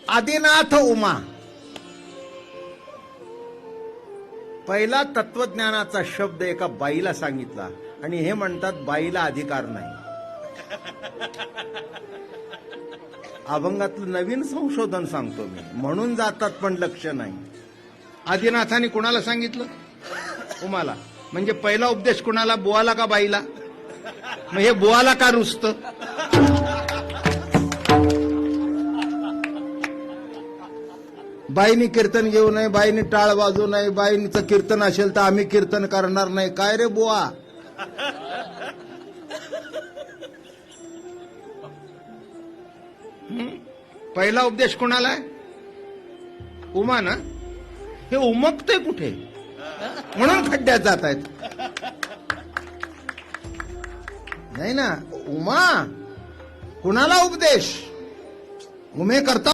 आदिनाथ उमा. पहिला तत्वज्ञानाचा शब्द एका बाईला सांगितला आणि हे म्हणतात बाईला अधिकार नाही. अभंगातलं नवीन संशोधन सांगतो मी, म्हणून जातात पण लक्ष नाही. आदिनाथाने कुणाला सांगितलं? उमाला. म्हणजे पहिला उपदेश कुणाला? बुवाला का बाईला? मग हे बुवाला का रुसतं? बाईनी कीर्तन घेऊ नये, बाईनी टाळ वाजवू नये, बाईंचं कीर्तन असेल तर आम्ही कीर्तन करणार नाही. काय रे बुवा? पहिला उपदेश कोणाला आहे? उमा ना. हे उमगते कुठे? म्हणून खड्ड्यात जात आहेत. नाही ना. उमा कुणाला उपदेश? उमे करता